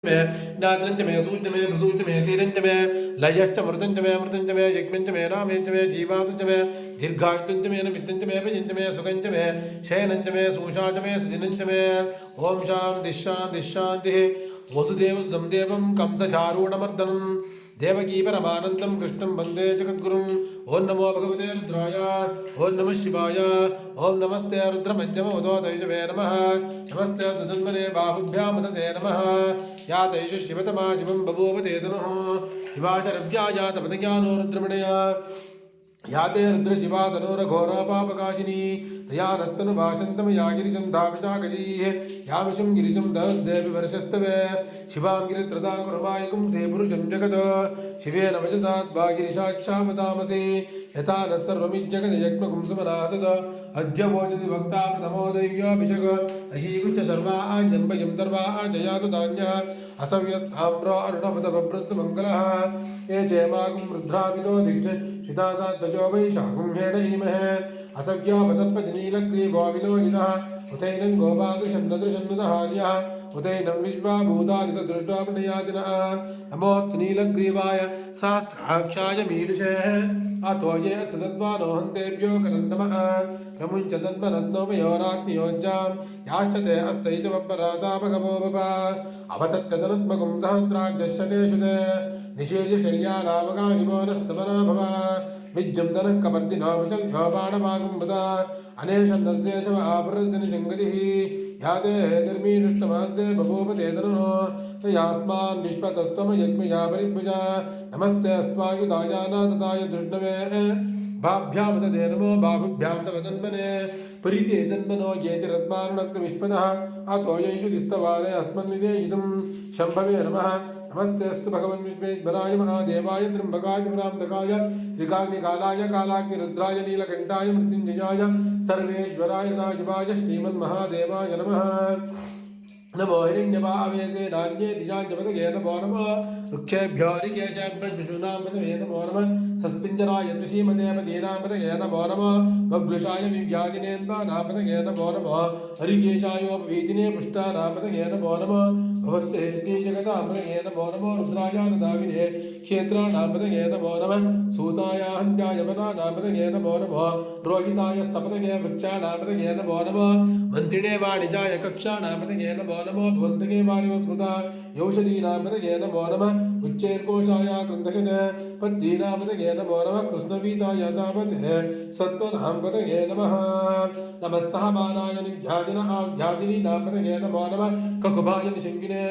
मे नादरंच मे सूच मे प्रसूच मे सीरंच मे लयश्च मृतंच मे यज्ञंच मे नामेंच मे जीवासच मे दीर्घायुतंच मे वित्तंच मे भजंच मे सुखंच मे शयनंच मे सूषाच मे सुदिनंच मे ओम शांति शांति वसुदेवसुतं देवं कंसचारूणमर्दनं देवकी परमानन्दं कृष्णं वन्दे जगद्गुरुं ओं नमो भगवते रुद्राय ओं नमः शिवाय ओं नमस्ते रुद्रमन्यमवधोतैषवे नमः नमस्ते सुधन्वने बाहुभ्यां मदते नमः या तैष शिवतमा शिवं बभूव ते तनुः शिवाशरव्या या तपतज्ञानो रुद्रमणया या ते रुद्रशिवा तनोरघोरापापकाशिनी तया नस्तनुभाषन्तं या गिरिशं धामिषाकजैः यामिषं गिरिशं दहद्देवि वर्षस्तवे शिवां गिरित्रतां कुर्मायुगं से पुरुषं जगत् शिवेन वचसा त्वा गिरिशाक्षामतामसि यथा नः सर्वमिज्जगदयज्ञकुं सुमनासद अद्य वोचति भक्ता प्रथमो दैव्याभिषेक अशीकुश्च सर्वा आजन्मयं दर्वा जयातु धान्यः असव्यत्थाम्रो अरुणपदभभृतमङ्गलः ये चेमागुं रुद्राभितो दिग्ज शितासाद्दजो वै शाकुं हेडयीमहे असव्यापतपतिनीलग्रीवो विलोहिनः उतैनं गोपादृशन्नदृशन्नुतहार्यः उतैनं विश्वाभूतानि सदृष्टापणयातिनः नमोऽस्तु नीलग्रीवाय सहस्राक्षाय मीलिषे अतो ये सद्वानो हन्तेभ्यो करं नमः प्रमुञ्च तन्मनद्नोमयोराग्नियोज्जां याश्च ते अस्तैशवपरातापगमो वप अवतत्कदनुत्मकं सहस्राक्षशतेषु ते निशीर्य शय्यारावकाशिवो नः समना भव विज्जं दनः कपर्दिनो विचल्भ्यो बाणमागं वद अनेशन्नस्येशव आपरजनि शङ्गतिः याते हेतिर्मीदृष्टमास्ते बभूव ते तनुः तयास्मान् विश्वतस्त्वम यज्ञया परिभुजा नमस्ते अस्मायुधाय नातताय दुष्णवे भाभ्यां तदे नमो बाहुभ्यां तव तन्मने परिते तन्मनो येतिरस्मानुनक्तविष्पदः अतो यैषु दिस्तवारे अस्मन्निदेयितुं शम्भवे नमः नमस्ते अस्तु भगवन् विश्वेश्वराय महादेवाय त्र्यम्बकाय त्रिपुरान्तकाय त्रिकाग्निकालाय कालाग्निरुद्राय नीलकण्ठाय मृत्युञ्जयाय सर्वेश्वराय सदाशिवाय श्रीमन्महादेवाय नमः नमो हिरण्यभावेशे नान्ये दिशाञ्जपतये नमो नमः वृक्षेभ्यो ऋकेशेभ्यः पतये नमो नमः सस्पिञ्जराय ऋषीमते पतीनां पतये नमो नमः बभ्लुषाय विव्याधिनेन्द्राणां पतये नमो नमः हरिकेशायोपवीतिने पुष्टानां पतये नमो नमः भवस्य हेति जगतां पतये नमो नमो रुद्राय ददाविने क्षेत्राणां पतये नमो नमः सूताय हन्त्याय वनानां पतये नमो नमः रोहिताय स्तपतये वृक्षाणां पतये नमो नमः मन्त्रिणे वाणिजाय कक्षाणां पतये नमो नमो भवन्तके वारिव स्मृता यौषधीनां पतये नमो नमः उच्चैर्कोशाय कृन्दकते पद्दीनां पतये नमो नमः कृष्णवीताय तावते सत्त्वनां पतये नमः नमः सहमानाय निध्यादिनः आध्यादिनीनां पतये नमो नमः ककुभाय निशिङ्गिने